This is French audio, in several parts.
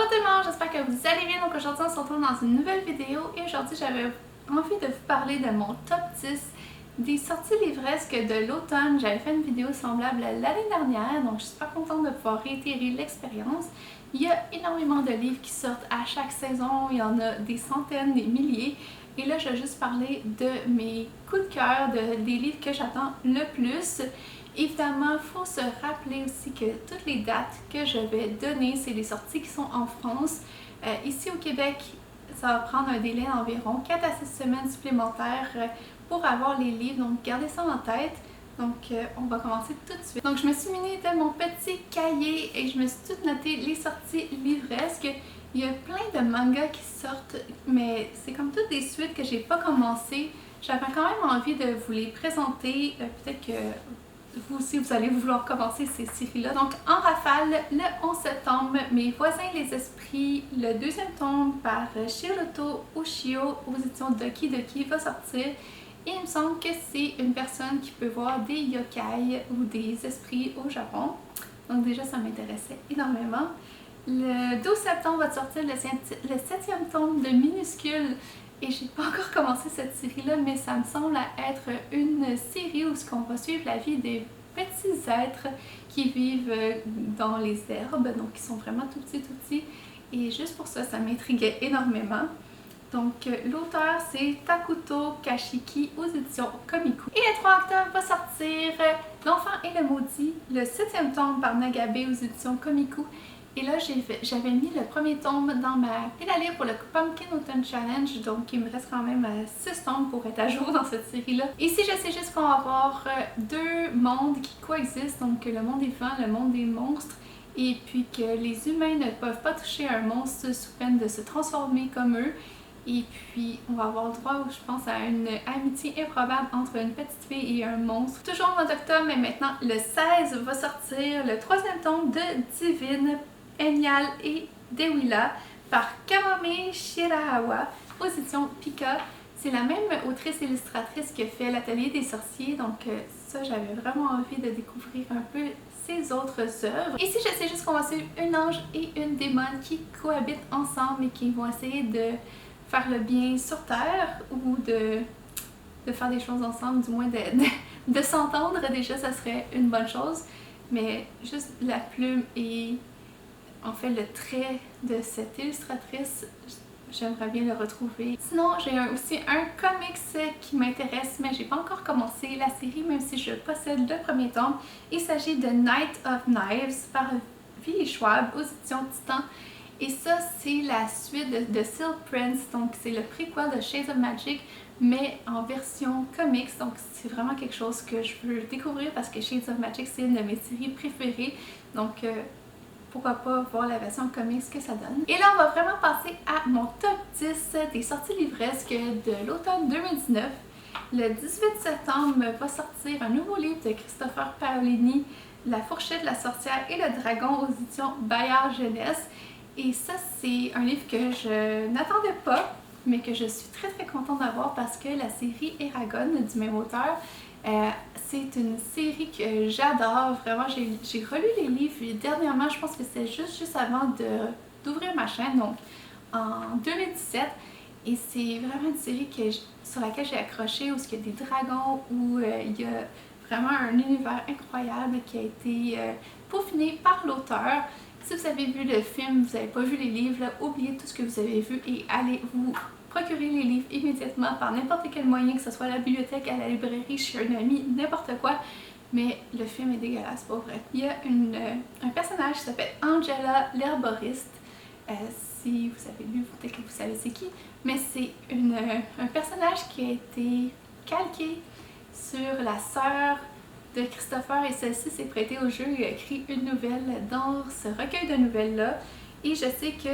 Bonjour tout le monde, j'espère que vous allez bien. Donc aujourd'hui on se retrouve dans une nouvelle vidéo et aujourd'hui j'avais envie de vous parler de mon top 10 des sorties livresques de l'automne. J'avais fait une vidéo semblable l'année dernière, donc je suis super contente de pouvoir réitérer l'expérience. Il y a énormément de livres qui sortent à chaque saison, il y en a des centaines, des milliers. Et là je vais juste parler de mes coups de cœur, des livres que j'attends le plus. Évidemment, il faut se rappeler aussi que toutes les dates que je vais donner, c'est des sorties qui sont en France. Ici au Québec, ça va prendre un délai d'environ 4 à 6 semaines supplémentaires pour avoir les livres, donc gardez ça en tête. Donc on va commencer tout de suite. Donc je me suis munie de mon petit cahier et je me suis tout noté les sorties livresques. Il y a plein de mangas qui sortent, mais c'est comme toutes des suites que j'ai pas commencé. J'avais quand même envie de vous les présenter, peut-être que vous aussi vous allez vouloir commencer ces séries-là. Donc en rafale, le 11 septembre, Mes voisins les esprits, le deuxième tome par Shiroto Ushio aux éditions Doki Doki va sortir. Et il me semble que c'est une personne qui peut voir des yokai ou des esprits au Japon. Donc déjà ça m'intéressait énormément. Le 12 septembre va sortir le 7e tome de Minuscule. Et j'ai pas encore commencé cette série-là, mais ça me semble être une série où on va suivre la vie des petits êtres qui vivent dans les herbes, donc qui sont vraiment tout petits. Et juste pour ça, ça m'intriguait énormément. Donc l'auteur c'est Takuto Kashiki aux éditions Komiku. Et le 3 octobre va sortir L'Enfant et le Maudit, le 7e tome par Nagabe aux éditions Komiku. Et là, j'avais mis le premier tome dans ma pile à lire pour le Pumpkin Autumn Challenge, donc il me reste quand même 6 tomes pour être à jour dans cette série-là. Ici, je sais juste qu'on va avoir deux mondes qui coexistent, donc le monde des vivants, le monde des monstres, et puis que les humains ne peuvent pas toucher un monstre sous peine de se transformer comme eux. Et puis, on va avoir droit, je pense, à une amitié improbable entre une petite fille et un monstre. Toujours au mois d'octobre, mais maintenant, le 16 va sortir le 3e tome de Divine, Enial et Dewila par Kamome Shirahawa aux éditions Pika. C'est la même autrice illustratrice qui a fait l'Atelier des sorciers, donc ça j'avais vraiment envie de découvrir un peu ses autres œuvres. Ici je sais juste qu'on va suivre un ange et une démone qui cohabitent ensemble et qui vont essayer de faire le bien sur Terre ou de faire des choses ensemble, du moins de s'entendre déjà, ça serait une bonne chose. Mais juste la plume et en fait le trait de cette illustratrice, j'aimerais bien le retrouver. Sinon, j'ai aussi un comics qui m'intéresse, mais j'ai pas encore commencé la série, même si je possède le premier tome. Il s'agit de Night of Knives par Willy Schwab aux éditions Titan. Et ça, c'est la suite de Silk Prince, donc c'est le préquel de Shades of Magic, mais en version comics. Donc c'est vraiment quelque chose que je veux découvrir parce que Shades of Magic, c'est une de mes séries préférées. Donc pourquoi pas voir la version comics que ça donne. Et là, on va vraiment passer à mon top 10 des sorties livresques de l'automne 2019. Le 18 septembre va sortir un nouveau livre de Christopher Paolini, La fourchette, la sorcière et le dragon aux éditions Bayard Jeunesse. Et ça, c'est un livre que je n'attendais pas, mais que je suis très contente d'avoir parce que la série Eragon du même auteur, c'est une série que j'adore. Vraiment, j'ai relu les livres dernièrement, je pense que c'est juste avant d'ouvrir ma chaîne, donc en 2017. Et c'est vraiment une série sur laquelle j'ai accroché, où il y a des dragons, où il y a vraiment un univers incroyable qui a été peaufiné par l'auteur. Si vous avez vu le film, vous n'avez pas vu les livres, là, oubliez tout ce que vous avez vu et allez vous procurer les livres immédiatement par n'importe quel moyen, que ce soit à la bibliothèque, à la librairie, chez un ami, n'importe quoi. Mais le film est dégueulasse, pas vrai. Il y a un personnage qui s'appelle Angela l'herboriste. Si vous avez lu, peut-être que vous savez c'est qui. Mais c'est un personnage qui a été calqué sur la sœur de Christopher et celle-ci s'est prêtée au jeu et a écrit une nouvelle dans ce recueil de nouvelles-là. Et je sais que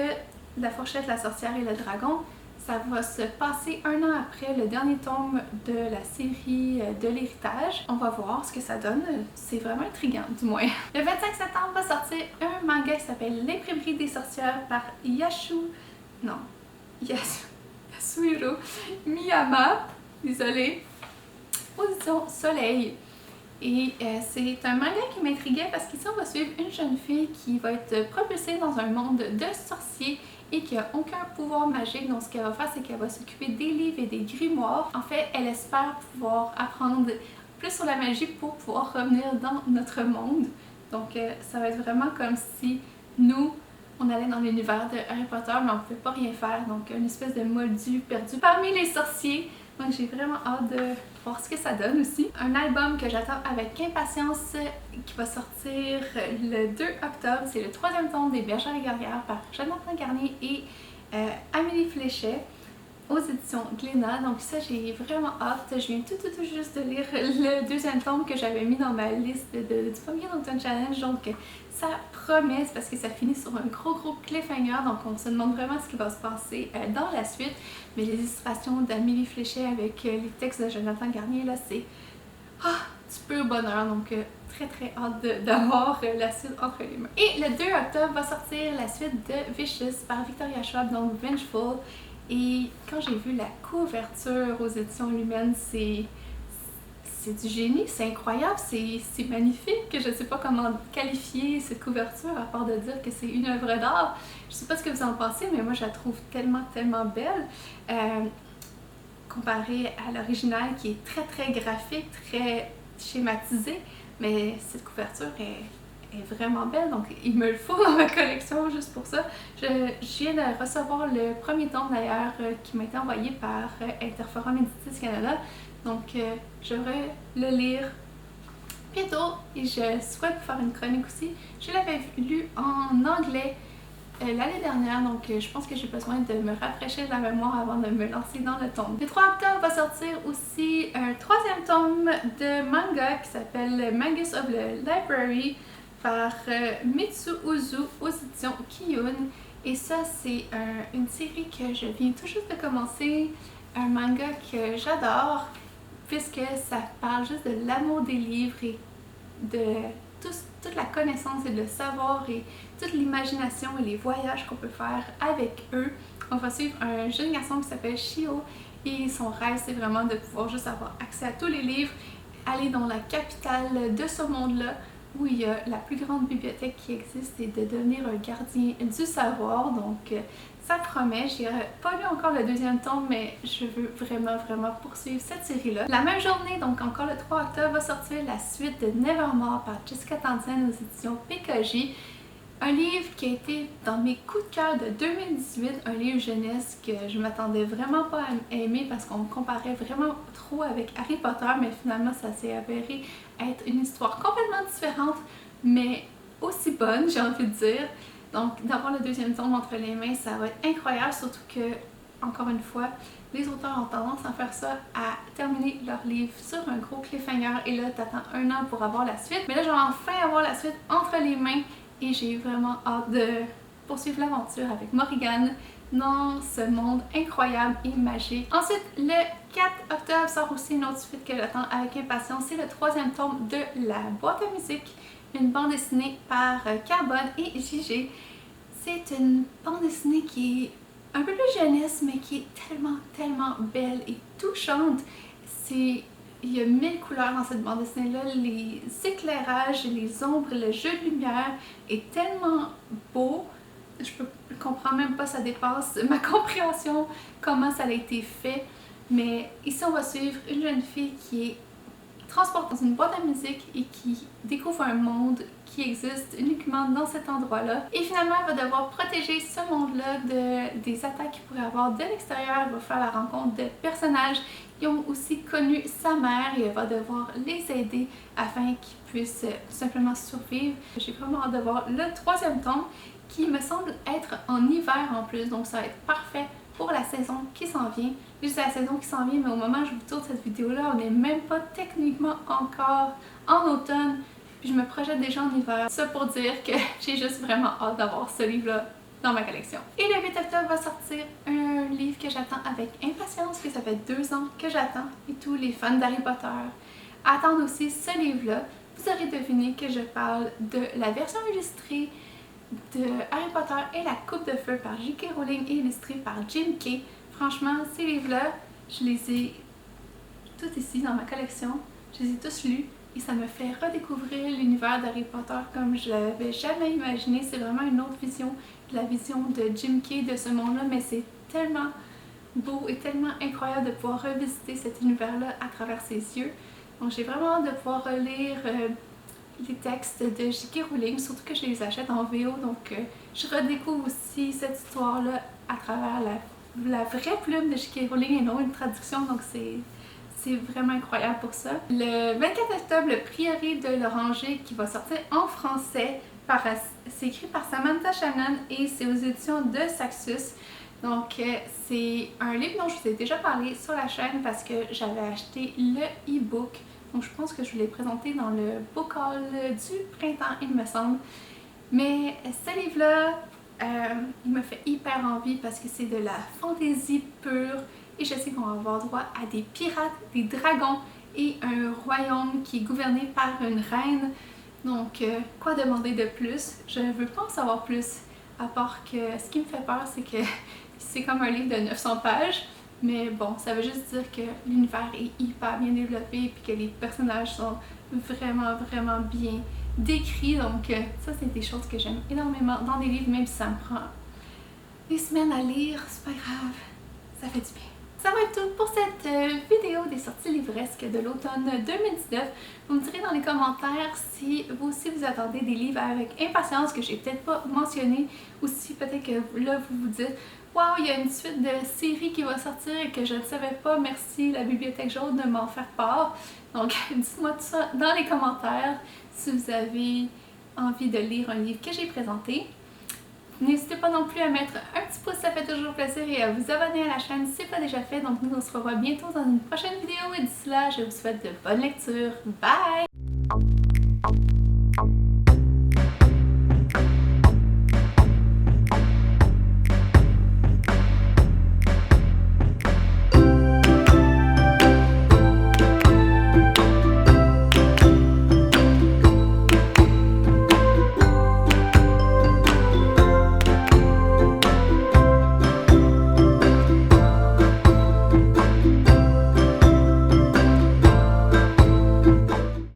La fourchette, la sorcière et le dragon, ça va se passer un an après le dernier tome de la série de l'héritage. On va voir ce que ça donne. C'est vraiment intriguant, du moins. Le 25 septembre va sortir un manga qui s'appelle L'imprimerie des sorcières par Yasuhiro Miyama. Désolée. Position Soleil. Et c'est un manga qui m'intriguait parce qu'ici on va suivre une jeune fille qui va être propulsée dans un monde de sorciers et qui a aucun pouvoir magique. Donc ce qu'elle va faire, c'est qu'elle va s'occuper des livres et des grimoires. En fait, elle espère pouvoir apprendre plus sur la magie pour pouvoir revenir dans notre monde. Donc ça va être vraiment comme si nous, on allait dans l'univers de Harry Potter, mais on ne pouvait pas rien faire. Donc une espèce de moldu perdu parmi les sorciers. Donc j'ai vraiment hâte de voir ce que ça donne aussi. Un album que j'attends avec impatience qui va sortir le 2 octobre. C'est le 3e tome des Bergères et Guerrières par Jonathan Garnier et Amélie Fléchet aux éditions Glénat. Donc ça, j'ai vraiment hâte. Je viens tout juste de lire le 2e tome que j'avais mis dans ma liste du Pumpkin Autumn Challenge. Donc ça promet, parce que ça finit sur un gros cliffhanger. Donc on se demande vraiment ce qui va se passer dans la suite. Mais les illustrations d'Amélie Fléchet avec les textes de Jonathan Garnier, là, c'est du pur bonheur. Donc très hâte d'avoir la suite entre les mains. Et le 2 octobre va sortir la suite de Vicious par Victoria Schwab, donc Vengeful. Et quand j'ai vu la couverture aux éditions Lumens, c'est du génie, c'est incroyable, c'est magnifique. Je ne sais pas comment qualifier cette couverture à part de dire que c'est une œuvre d'art. Je ne sais pas ce que vous en pensez, mais moi je la trouve tellement belle. Comparée à l'original qui est très graphique, très schématisé, mais cette couverture est vraiment belle, donc il me le faut dans ma collection juste pour ça. Je viens de recevoir le 1er tome d'ailleurs qui m'a été envoyé par Interforum Editis Canada, donc je vais le lire bientôt et je souhaite faire une chronique aussi. Je l'avais lu en anglais l'année dernière, donc je pense que j'ai besoin de me rafraîchir la mémoire avant de me lancer dans le tome. Le 3 octobre va sortir aussi un 3e tome de manga qui s'appelle Magus of the Library par Mitsu Uzu aux éditions Kiyun. Et ça, c'est une série que je viens tout juste de commencer, un manga que j'adore puisque ça parle juste de l'amour des livres et de toute la connaissance et le savoir et toute l'imagination et les voyages qu'on peut faire avec eux. On va suivre un jeune garçon qui s'appelle Shio et son rêve, c'est vraiment de pouvoir juste avoir accès à tous les livres, aller dans la capitale de ce monde-là où il y a la plus grande bibliothèque qui existe et de devenir un gardien du savoir. Donc ça promet. J'ai pas lu encore le 2e tome, mais je veux vraiment poursuivre cette série-là. La même journée, donc encore le 3 octobre, va sortir la suite de Nevermore par Jessica Townsend aux éditions PKJ. Un livre qui a été dans mes coups de cœur de 2018, un livre jeunesse que je m'attendais vraiment pas à aimer parce qu'on me comparait vraiment trop avec Harry Potter, mais finalement ça s'est avéré être une histoire complètement différente, mais aussi bonne, j'ai envie de dire. Donc d'avoir le 2e tome entre les mains, ça va être incroyable, surtout que, encore une fois, les auteurs ont tendance à faire ça, à terminer leur livre sur un gros cliffhanger, et là t'attends 1 an pour avoir la suite. Mais là je vais enfin avoir la suite entre les mains. Et j'ai vraiment hâte de poursuivre l'aventure avec Morrigan dans ce monde incroyable et magique. Ensuite, le 4 octobre sort aussi une autre suite que j'attends avec impatience. C'est le 3e tome de La Boîte à musique, une bande dessinée par Carbone et JG. C'est une bande dessinée qui est un peu plus jeunesse, mais qui est tellement belle et touchante. Il y a 1000 couleurs dans cette bande dessinée-là, les éclairages, les ombres, le jeu de lumière est tellement beau. Je comprends même pas, ça dépasse ma compréhension comment ça a été fait. Mais ici on va suivre une jeune fille qui est transportée dans une boîte à musique et qui découvre un monde qui existe uniquement dans cet endroit-là. Et finalement, elle va devoir protéger ce monde-là des attaques qu'il pourrait avoir de l'extérieur. Elle va faire la rencontre de personnages qui ont aussi connu sa mère et elle va devoir les aider afin qu'ils puissent tout simplement survivre. J'ai vraiment hâte de voir le 3e tome qui me semble être en hiver en plus, donc ça va être parfait pour la saison qui s'en vient. Juste la saison qui s'en vient, mais au moment où je vous tourne cette vidéo-là, on n'est même pas techniquement encore en automne, puis je me projette déjà en hiver. Ça pour dire que j'ai juste vraiment hâte d'avoir ce livre-là dans ma collection. Et le 8 octobre va sortir un livre que j'attends avec impatience, que ça fait 2 ans que j'attends, et tous les fans d'Harry Potter attendent aussi ce livre-là. Vous aurez deviné que je parle de la version illustrée de Harry Potter et la Coupe de Feu par J.K. Rowling et illustrée par Jim Kay. Franchement, ces livres-là, je les ai tous ici dans ma collection. Je les ai tous lus. et ça me fait redécouvrir l'univers d'Harry Potter comme je l'avais jamais imaginé. C'est vraiment une autre vision, la vision de Jim Kay de ce monde-là, mais c'est tellement beau et tellement incroyable de pouvoir revisiter cet univers-là à travers ses yeux. Donc j'ai vraiment hâte de pouvoir relire les textes de J.K. Rowling, surtout que je les achète en VO, donc je redécouvre aussi cette histoire-là à travers la vraie plume de J.K. Rowling et non une traduction, donc c'est vraiment incroyable pour ça. Le 24 octobre, le Prieuré de l'Oranger qui va sortir en français, c'est écrit par Samantha Shannon et c'est aux éditions de Saxus. Donc c'est un livre dont je vous ai déjà parlé sur la chaîne parce que j'avais acheté le e-book. Donc je pense que je vous l'ai présenté dans le book haul du printemps, il me semble. Mais ce livre-là, il me fait hyper envie parce que c'est de la fantaisie pure. Et je sais qu'on va avoir droit à des pirates, des dragons et un royaume qui est gouverné par une reine. Donc quoi demander de plus? Je ne veux pas en savoir plus. À part que ce qui me fait peur, c'est que c'est comme un livre de 900 pages. Mais bon, ça veut juste dire que l'univers est hyper bien développé et que les personnages sont vraiment bien décrits. Donc ça, c'est des choses que j'aime énormément dans des livres, même si ça me prend des semaines à lire, c'est pas grave, ça fait du bien. Ça va être tout pour cette vidéo des sorties livresques de l'automne 2019. Vous me direz dans les commentaires si vous aussi vous attendez des livres avec impatience que j'ai peut-être pas mentionné, ou si peut-être que là vous vous dites « Wow, il y a une suite de séries qui va sortir et que je ne savais pas, merci la Bibliothèque Jaune de m'en faire part. » Donc dites-moi tout ça dans les commentaires si vous avez envie de lire un livre que j'ai présenté. N'hésitez pas non plus à mettre un petit pouce, ça fait toujours plaisir, et à vous abonner à la chaîne si ce n'est pas déjà fait. Donc nous on se revoit bientôt dans une prochaine vidéo et d'ici là, je vous souhaite de bonnes lectures. Bye!